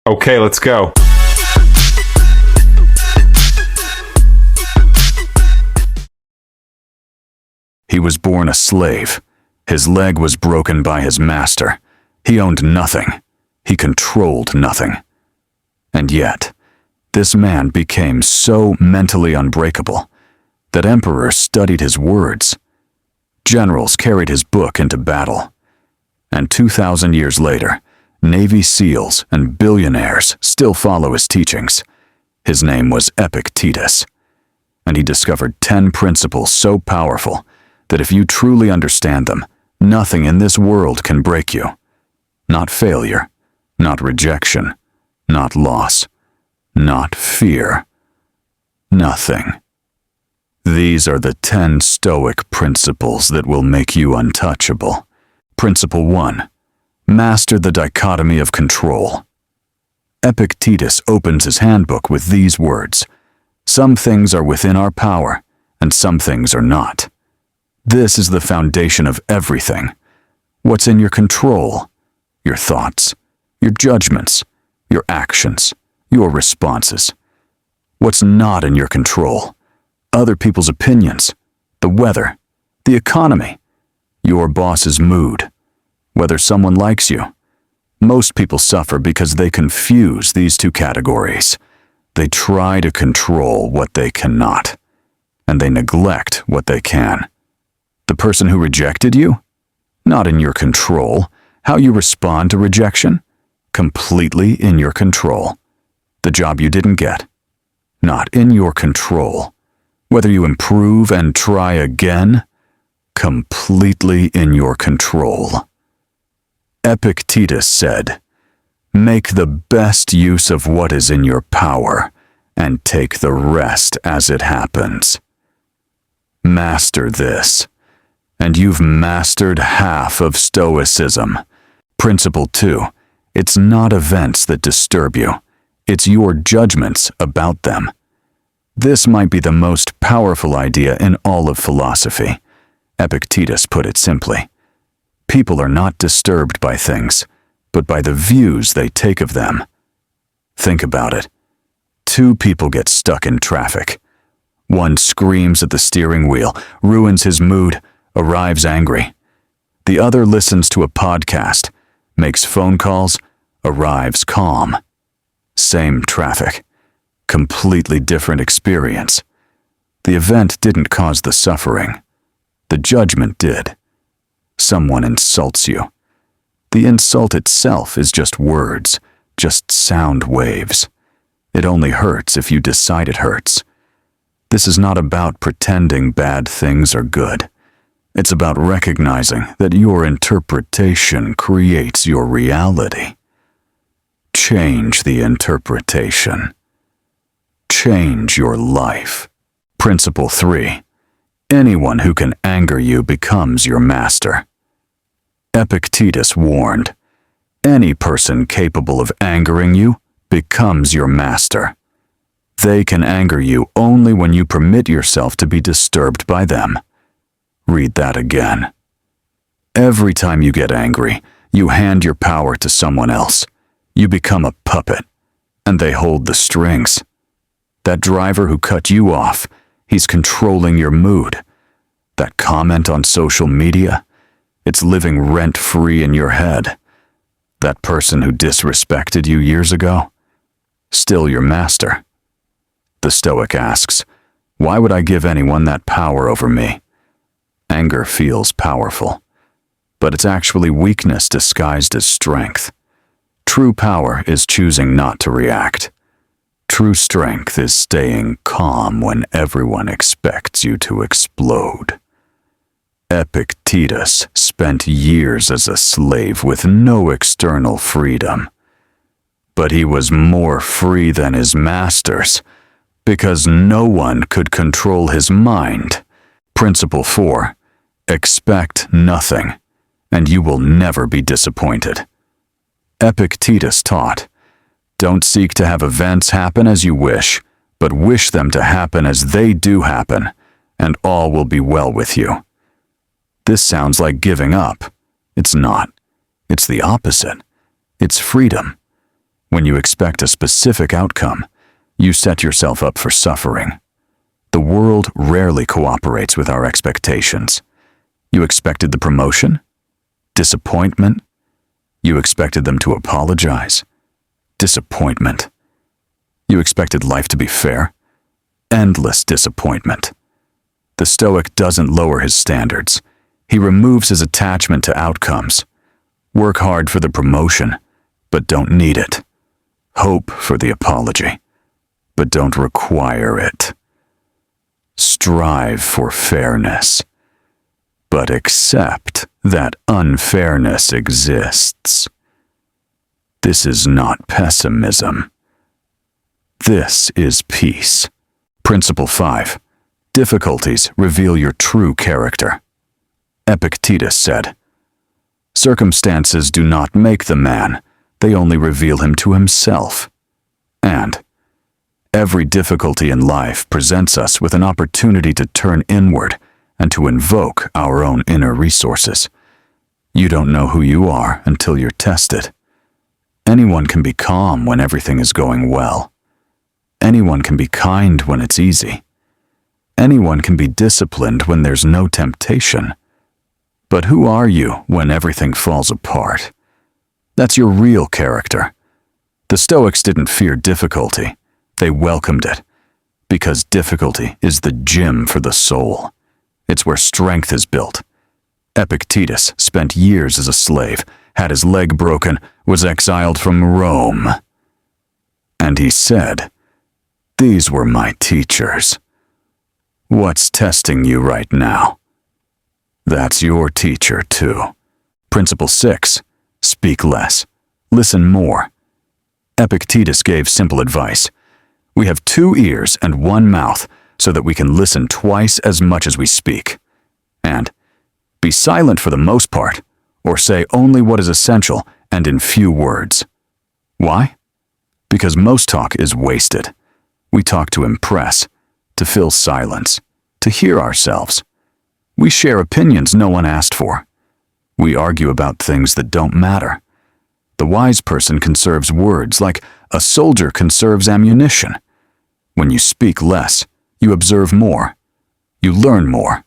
Okay, let's go. He was born a slave. His leg was broken by his master. He owned nothing. He controlled nothing. And yet, this man became so mentally unbreakable that emperors studied his words. Generals carried his book into battle. And 2,000 years later, Navy SEALs and billionaires still follow his teachings. His name was Epictetus, and he discovered 10 principles so powerful that if you truly understand them, nothing in this world can break you. Not failure, not rejection, not loss, not fear. Nothing. These are the 10 Stoic principles that will make you untouchable. Principle 1. Master the dichotomy of control. Epictetus opens his handbook with these words: "Some things are within our power, and some things are not." This is the foundation of everything. What's in your control? Your thoughts, your judgments, your actions, your responses. What's not in your control? Other people's opinions, the weather, the economy, your boss's mood, whether someone likes you. Most people suffer because they confuse these two categories. They try to control what they cannot, and they neglect what they can. The person who rejected you? Not in your control. How you respond to rejection? Completely in your control. The job you didn't get? Not in your control. Whether you improve and try again? Completely in your control. Epictetus said, "Make the best use of what is in your power, and take the rest as it happens." Master this, and you've mastered half of Stoicism. Principle 2. It's not events that disturb you. It's your judgments about them. This might be the most powerful idea in all of philosophy. Epictetus put it simply. People are not disturbed by things, but by the views they take of them. Think about it. 2 people get stuck in traffic. One screams at the steering wheel, ruins his mood, arrives angry. The other listens to a podcast, makes phone calls, arrives calm. Same traffic. Completely different experience. The event didn't cause the suffering. The judgment did. Someone insults you. The insult itself is just words, just sound waves. It only hurts if you decide it hurts. This is not about pretending bad things are good. It's about recognizing that your interpretation creates your reality. Change the interpretation. Change your life. Principle 3. Anyone who can anger you becomes your master. Epictetus warned, any person capable of angering you becomes your master. They can anger you only when you permit yourself to be disturbed by them. Read that again. Every time you get angry, you hand your power to someone else. You become a puppet, and they hold the strings. That driver who cut you off, he's controlling your mood. That comment on social media, it's living rent-free in your head. That person who disrespected you years ago, still your master. The Stoic asks, why would I give anyone that power over me? Anger feels powerful, but it's actually weakness disguised as strength. True power is choosing not to react. True strength is staying calm when everyone expects you to explode. Epictetus spent years as a slave with no external freedom. But he was more free than his masters, because no one could control his mind. Principle 4. Expect nothing, and you will never be disappointed. Epictetus taught, don't seek to have events happen as you wish, but wish them to happen as they do happen, and all will be well with you. This sounds like giving up. It's not. It's the opposite. It's freedom. When you expect a specific outcome, you set yourself up for suffering. The world rarely cooperates with our expectations. You expected the promotion? Disappointment? You expected them to apologize? Disappointment. You expected life to be fair? Endless disappointment. The Stoic doesn't lower his standards. He removes his attachment to outcomes. Work hard for the promotion, but don't need it. Hope for the apology, but don't require it. Strive for fairness, but accept that unfairness exists. This is not pessimism. This is peace. Principle 5. Difficulties reveal your true character. Epictetus said, "Circumstances do not make the man, they only reveal him to himself." And every difficulty in life presents us with an opportunity to turn inward and to invoke our own inner resources. You don't know who you are until you're tested. Anyone can be calm when everything is going well. Anyone can be kind when it's easy. Anyone can be disciplined when there's no temptation. But who are you when everything falls apart? That's your real character. The Stoics didn't fear difficulty. They welcomed it, because difficulty is the gym for the soul. It's where strength is built. Epictetus spent years as a slave, had his leg broken, was exiled from Rome. And he said, "These were my teachers." What's testing you right now? That's your teacher too. Principle 6. Speak less. Listen more. Epictetus gave simple advice. We have 2 ears and 1 mouth so that we can listen twice as much as we speak. And be silent for the most part, or say only what is essential and in few words. Why? Because most talk is wasted. We talk to impress, to fill silence, to hear ourselves. We share opinions no one asked for. We argue about things that don't matter. The wise person conserves words like a soldier conserves ammunition. When you speak less, you observe more. You learn more.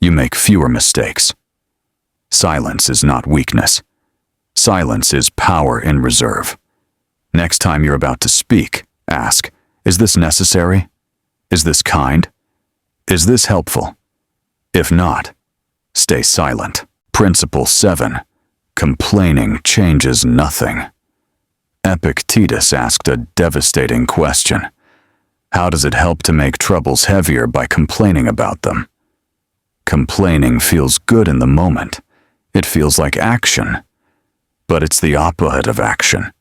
You make fewer mistakes. Silence is not weakness. Silence is power in reserve. Next time you're about to speak, ask, is this necessary? Is this kind? Is this helpful? If not, stay silent. Principle 7. Complaining changes nothing. Epictetus asked a devastating question. How does it help to make troubles heavier by complaining about them? Complaining feels good in the moment. It feels like action. But it's the opposite of action.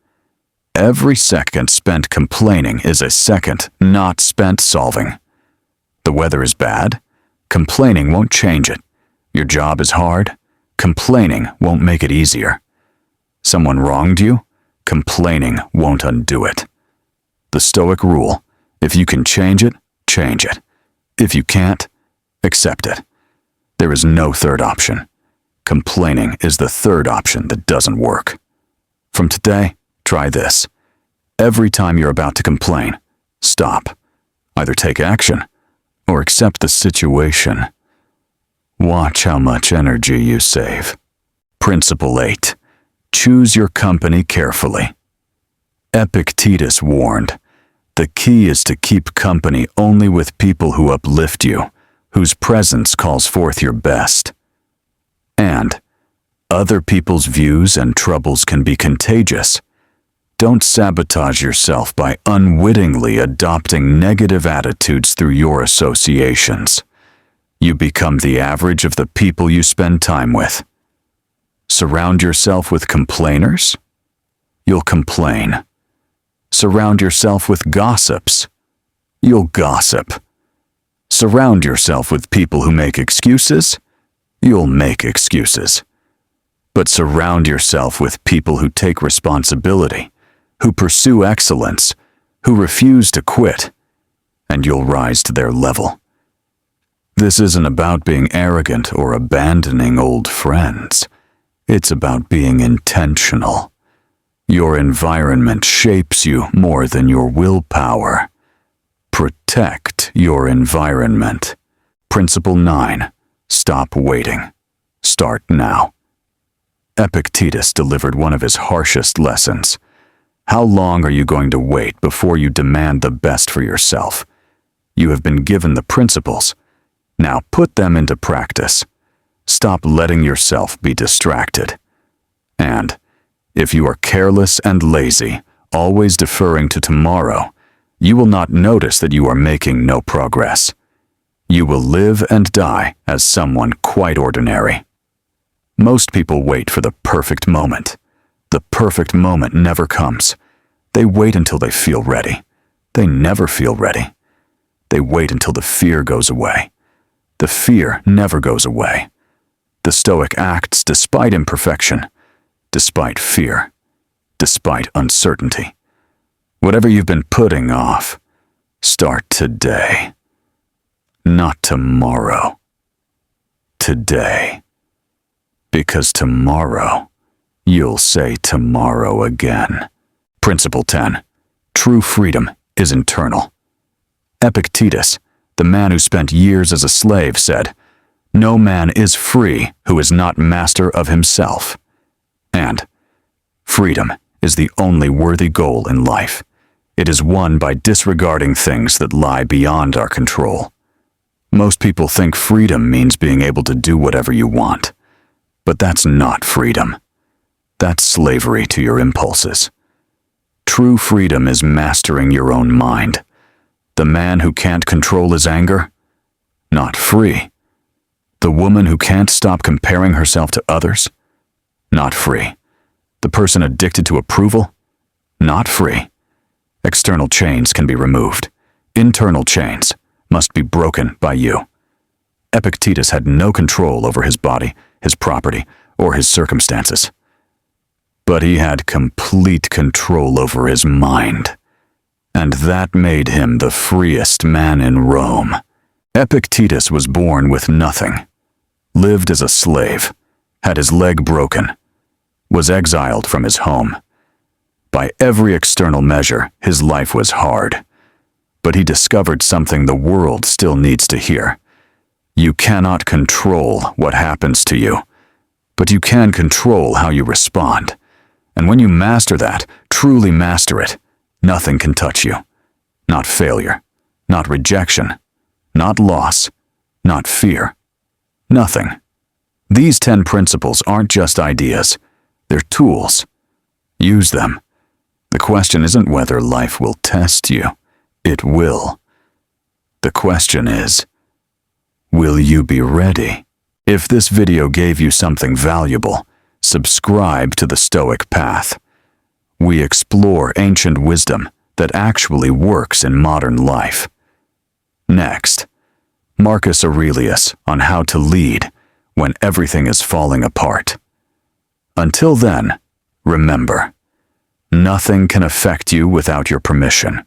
Every second spent complaining is a second not spent solving. The weather is bad. Complaining won't change it. Your job is hard. Complaining won't make it easier. Someone wronged you. Complaining won't undo it. The Stoic rule: if you can change it, change it. If you can't, accept it. There is no third option. Complaining is the third option that doesn't work. From today, try this. Every time you're about to complain, stop. Either take action or accept the situation. Watch how much energy you save. Principle 8. Choose your company carefully. Epictetus warned, the key is to keep company only with people who uplift you, whose presence calls forth your best. And other people's views and troubles can be contagious. Don't sabotage yourself by unwittingly adopting negative attitudes through your associations. You become the average of the people you spend time with. Surround yourself with complainers? You'll complain. Surround yourself with gossips? You'll gossip. Surround yourself with people who make excuses? You'll make excuses. But surround yourself with people who take responsibility, who pursue excellence, who refuse to quit, and you'll rise to their level. This isn't about being arrogant or abandoning old friends. It's about being intentional. Your environment shapes you more than your willpower. Protect your environment. Principle 9. Stop waiting. Start now. Epictetus delivered one of his harshest lessons. How long are you going to wait before you demand the best for yourself? You have been given the principles. Now put them into practice. Stop letting yourself be distracted. And if you are careless and lazy, always deferring to tomorrow, you will not notice that you are making no progress. You will live and die as someone quite ordinary. Most people wait for the perfect moment. The perfect moment never comes. They wait until they feel ready. They never feel ready. They wait until the fear goes away. The fear never goes away. The Stoic acts despite imperfection, despite fear, despite uncertainty. Whatever you've been putting off, start today. Not tomorrow. Today. Because tomorrow, you'll say tomorrow again. Principle 10. True freedom is internal. Epictetus, the man who spent years as a slave, said, "No man is free who is not master of himself." And freedom is the only worthy goal in life. It is won by disregarding things that lie beyond our control. Most people think freedom means being able to do whatever you want. But that's not freedom. That's slavery to your impulses. True freedom is mastering your own mind. The man who can't control his anger? Not free. The woman who can't stop comparing herself to others? Not free. The person addicted to approval? Not free. External chains can be removed. Internal chains must be broken by you. Epictetus had no control over his body, his property, or his circumstances. But he had complete control over his mind. And that made him the freest man in Rome. Epictetus was born with nothing, lived as a slave, had his leg broken, was exiled from his home. By every external measure, his life was hard. But he discovered something the world still needs to hear. You cannot control what happens to you, but you can control how you respond. And when you master that, truly master it, nothing can touch you. Not failure, not rejection, not loss, not fear. Nothing. These 10 principles aren't just ideas. They're tools. Use them. The question isn't whether life will test you. It will. The question is, will you be ready? If this video gave you something valuable, subscribe to the Stoic Path. We explore ancient wisdom that actually works in modern life. Next, Marcus Aurelius on how to lead when everything is falling apart. Until then, remember, nothing can affect you without your permission.